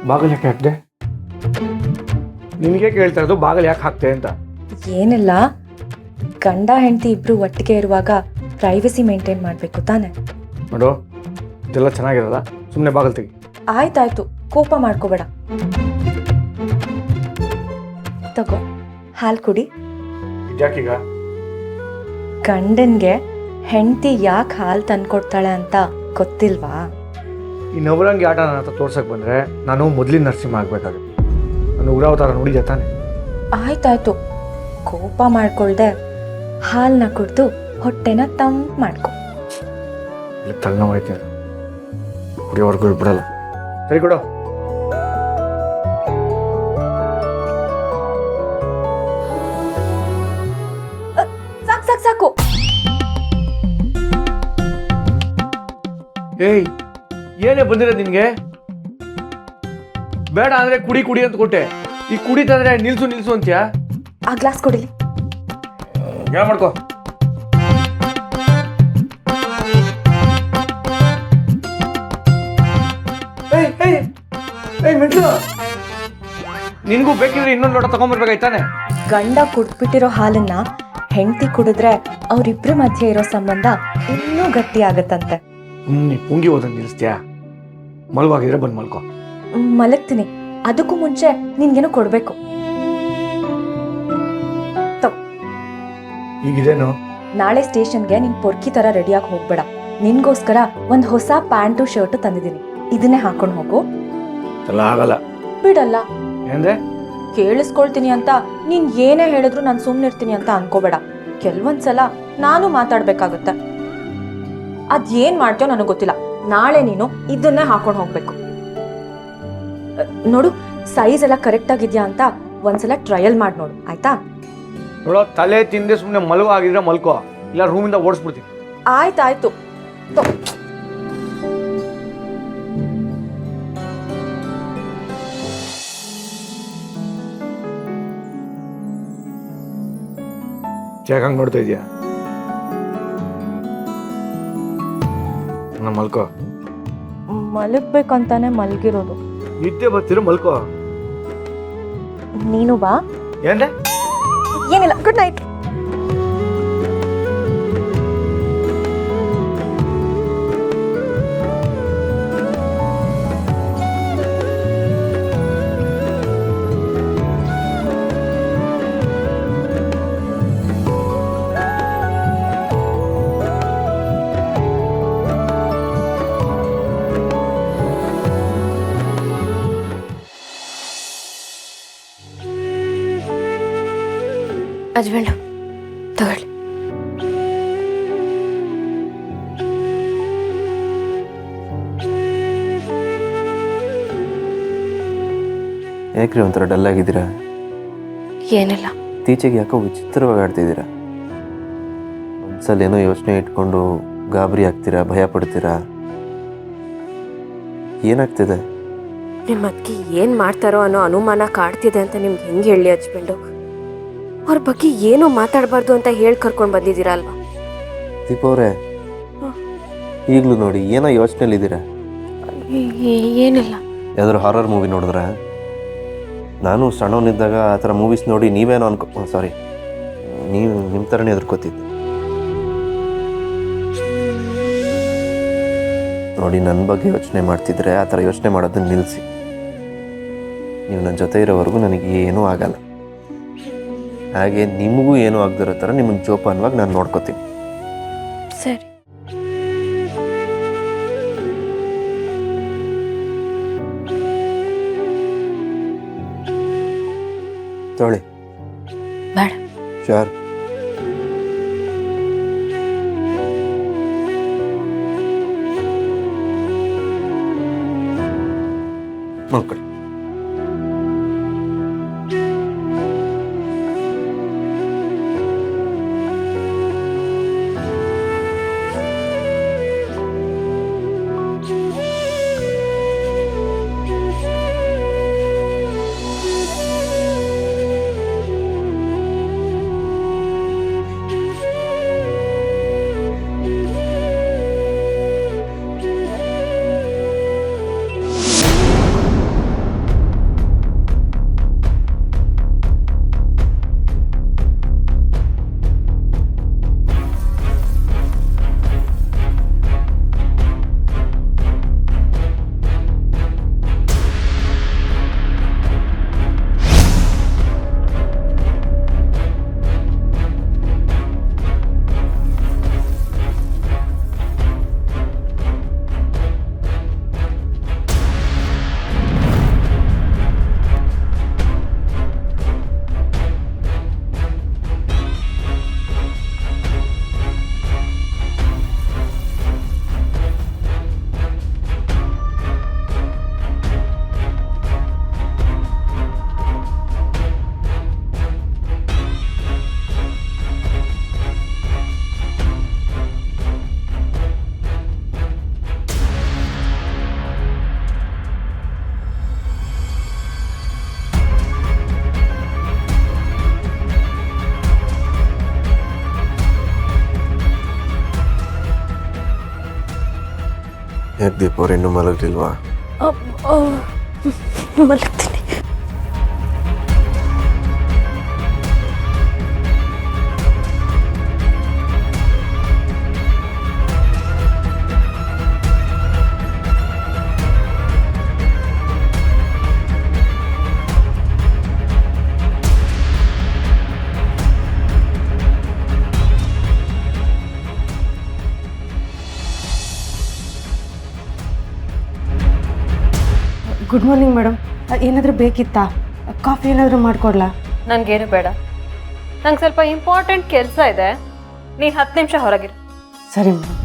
ಬಾಗಿಲು ಯಾಕೆ ಹಾಕ್ದೆ? ನಿನಗೆ ಕೇಳ್ತಾ ಇರೋದು ಬಾಗಿಲು ಯಾಕೆ ಹಾಕ್ತೆ ಅಂತ. ಏನಿಲ್ಲ, ಗಂಡ ಹೆಂಡತಿ ಇಬ್ರು ಒಟ್ಟಿಗೆ ಇರುವಾಗ ಪ್ರೈವಸಿ ಮೇಂಟೈನ್ ಮಾಡಬೇಕು ತಾನೆ. ನೋಡು, ಇದೆಲ್ಲ ಚೆನ್ನಾಗಿರಲ್ಲ, ಸುಮ್ಮನೆ ಬಾಗಿಲು ತೆಗಿ. ಆಯ್ತಾಯ್ತು, ಕೋಪ ಮಾಡ್ಕೋಬೇಡ. ತಗೋ, ಹಾಲು ಕುಡಿ. ಇದ್ಯಾಕೀಗ? ಗಂಡನ್ಗೆ ಹೆಂಡತಿ ಯಾಕೆ ಹಾಲು ತಂದ್ಕೊಡ್ತಾಳೆ ಅಂತ ಗೊತ್ತಿಲ್ವಾ? ಈ ನವರಂಗಿ ಆಟ ನನ್ನ ಹತ್ರ ತೋರ್ಸಕ್ಕೆ ಬಂದರೆ ನಾನು ಮೊದಲಿನ ನರಸಿಂಹ ಆಗಬೇಕಾಗುತ್ತೆ. ನಾನು ಉಗ್ರಾವತಾರ ನೋಡಿದ್ಯಾ ತಾನೆ? ಆಯ್ತಾಯ್ತು, ಕೋಪ ಮಾಡ್ಕೊಳ್ದೆ ಹಾಲನ್ನ ಕುಡ್ದು ಹೊಟ್ಟೆನ ತಂಪು ಮಾಡ್ಕೊ. ಇಲ್ಲಿ ತಲೆನೋವಾಯ್ತು, ಕುಡಿಯೋವರೆಗೂ ಬಿಡಲ್ಲ. ಸರಿ ಕೊಡು. ಸಾಕು ಸಾಕು ಸಾಕು. ಏಯ್, ಏನೇ ಬಂದಿರೋದು ನಿನಗೆ? ಬೇಡ ಅಂದ್ರೆ ಕುಡಿ ಕುಡಿ ಅಂತ ಕೊಟ್ಟೆ. ಈ ಕುಡಿತಂದ್ರೆ ನಿಲ್ಸು ನಿಲ್ಸು ಅಂತ್ಯಾ? ಆ ಗ್ಲಾಸ್ ಕೊಡಿಲಿ. ಏನು ಮಾಡ್ಕೋ. ಏಯ್ ಏಯ್ ಏಯ್ ಮೆಂಟ್ಲು, ನಿನಗೂ ಬೇಕಿದ್ರೆ ಇನ್ನೊಂದು ಲೋಟ ತಗೊಂಡ್ಬರ್ಬೇಕಾಯ್ತಾನೆ. ಗಂಡ ಕುಡ್ಬಿಟ್ಟಿರೋ ಹಾಲನ್ನ ಹೆಂಡತಿ ಕುಡಿದ್ರೆ ಅವ್ರಿಬ್ರ ಮಧ್ಯೆ ಇರೋ ಸಂಬಂಧ ಇನ್ನೂ ಗಟ್ಟಿ ಆಗತ್ತಂತೆ. ನೀ ಪುಂಗಿ ಓದಂಗೆ ನಿಲ್ಲಿಸ್ತೀಯಾ? ಮಲ್ವಾಗಿದ್ರೆ ಬಂದು ಮಲ್ಕೋ. ಮಲಗ್ತೀನಿ, ಅದಕ್ಕೂ ಮುಂಚೆ ನಿನ್ಗೇನೋ ಕೊಡ್ಬೇಕು. ಈಗಿದೇನು? ನಾಳೆ ಸ್ಟೇಷನ್ಗೆ ನೀನ್ ಪೊರ್ಕಿ ತರ ರೆಡಿಯಾಗಿ ಹೋಗ್ಬೇಡ. ನಿನ್ಗೋಸ್ಕರ ಒಂದ್ ಹೊಸ ಪ್ಯಾಂಟು ಶರ್ಟ್ ತಂದಿದ್ದೀನಿ, ಇದನ್ನೇ ಹಾಕೊಂಡು ಹೋಗು. ಎಲ್ಲ ಆಗಲ್ಲ. ಬಿಡಲ್ಲ. ಏನಂದ್ರೆ? ಕೇಳಿಸ್ಕೊಳ್ತೀನಿ ಅಂತ ನೀನ್ ಏನೇ ಹೇಳಿದ್ರು ನಾನು ಸುಮ್ನಿರ್ತೀನಿ ಅಂತ ಅನ್ಕೋಬೇಡ. ಕೆಲವೊಂದ್ಸಲ ನಾನು ಮಾತಾಡ್ಬೇಕಾಗತ್ತೆ. ಅದೇನ್ ಮಾಡ್ತೀಯೋ ನನಗೆ ಗೊತ್ತಿಲ್ಲ. ನಾಳೆ ನೀನು ಇದನ್ನೇ ಹಾಕೊಂಡು ಹೋಗ್ಬೇಕು. ನೋಡು, ಸೈಜ್ ಎಲ್ಲ ಕರೆಕ್ಟ್ ಆಗಿದ್ಯಾ ಅಂತ ಒಂದ್ಸಲ ಟ್ರಯಲ್ ಮಾಡಿ ನೋಡು, ಆಯ್ತಾ? ನೋಡೋ, ತಲೆ ತಿಂದೆ ಸುಮ್ಮನೆ ಮಲ್ಗೋ ಆಗಿದ್ರೆ ಮಲ್ಕೋ, ಇಲ್ಲ ರೂಮಿಂದ ಓಡಿಸ್ಬಿಡ್ತೀನಿ. ಆಯ್ತಾಯ್ತು. ಯಾಕಂಗೆ ನೋಡ್ತಾ ಇದೀಯಾ? ನಾನು ಮಲ್ಕೋ. ಮಲಗ್ಬೇಕಂತಾನೆ ಮಲ್ಗಿರೋದು. ನಿದ್ದೆ ಬರ್ತೀರ, ಮಲ್ಕೋ. ನೀನು ಬಾ. ಏನ್ರೆ? ಏನಿಲ್ಲ, ಗುಡ್ ನೈಟ್. ಹಸ್ಬೆಂಡು ತಗೊಳ್ಳಿ. ಯಾಕ್ರಿ ಒಂಥರ ಡಲ್ ಆಗಿದ್ದೀರಾ? ಏನಿಲ್ಲ. ಇತ್ತೀಚೆಗೆ ಯಾಕೋ ವಿಚಿತ್ರವಾಗಿ ಆಡ್ತಿದ್ದೀರಾ. ಒಂದ್ಸಲ ಏನೋ ಯೋಚನೆ ಇಟ್ಕೊಂಡು ಗಾಬರಿ ಆಗ್ತೀರಾ, ಭಯ ಪಡ್ತೀರಾ. ಏನಾಗ್ತಿದೆ? ನಿಮ್ಮ ಅತ್ತಿಗೆ ಏನು ಮಾಡ್ತಾರೋ ಅನ್ನೋ ಅನುಮಾನ ಕಾಡ್ತಿದೆ ಅಂತ ನಿಮ್ಗೆ ಹೆಂಗೆ ಹೇಳಿ ಹಸ್ಬೆಂಡು? ಅವ್ರ ಬಗ್ಗೆ ಏನೂ ಮಾತಾಡಬಾರ್ದು ಅಂತ ಹೇಳಿ ಕರ್ಕೊಂಡು ಬಂದಿದ್ದೀರಾ ಅಲ್ವಾ? ದೀಪ ಅವರೇ, ಈಗಲೂ ನೋಡಿ ಏನೋ ಯೋಚನೆಯಲ್ಲಿದ್ದೀರಾ. ಏನಿಲ್ಲ. ಯಾವ್ದಾದ್ರು ಹಾರರ್ ಮೂವಿ ನೋಡಿದ್ರ? ನಾನು ಸಣ್ಣವನಿದ್ದಾಗ ಆ ಥರ ಮೂವೀಸ್ ನೋಡಿ ನೀವೇನೋ ಸಾರಿ, ನೀವು ನಿಮ್ಮ ಥರನೇ ಎದುರ್ಕೋತಿದ್ದೆ. ನೋಡಿ, ನನ್ನ ಬಗ್ಗೆ ಯೋಚನೆ ಮಾಡ್ತಿದ್ರೆ ಆ ಥರ ಯೋಚನೆ ಮಾಡೋದನ್ನ ನಿಲ್ಲಿಸಿ. ನೀವು ನನ್ನ ಜೊತೆ ಇರೋವರೆಗೂ ನನಗೆ ಏನೂ ಆಗಲ್ಲ. ಹಾಗೆ ನಿಮಗೂ ಏನೂ ಆಗದಿರೋ ಥರ ನಿಮ್ಮನ್ನು ಜೋಪಾನವಾಗಿ ನಾನು ನೋಡ್ಕೋತೀನಿ. ಸರಿ. ತೊಳಿ. ಬೇಡ. ಶೋರ್. ಮಕ್ಕಳು ಯಾಕೆ ದೀಪ ಅವ್ರು ಇನ್ನೂ ಮಲಗಲಿಲ್ವಾ? ಮಲಗ್ತೀನಿ. Good morning madam. ಏನಾದರೂ ಬೇಕಿತ್ತಾ? ಕಾಫಿ ಏನಾದರೂ ಮಾಡಿಕೊಡ್ಲಾ? ನನಗೇನು ಬೇಡ. ನಂಗೆ ಸ್ವಲ್ಪ ಇಂಪಾರ್ಟೆಂಟ್ ಕೆಲಸ ಇದೆ. ನೀನು 10 ನಿಮಿಷ ಹೊರಗಿರು. ಸರಿ ಮೇಡಮ್.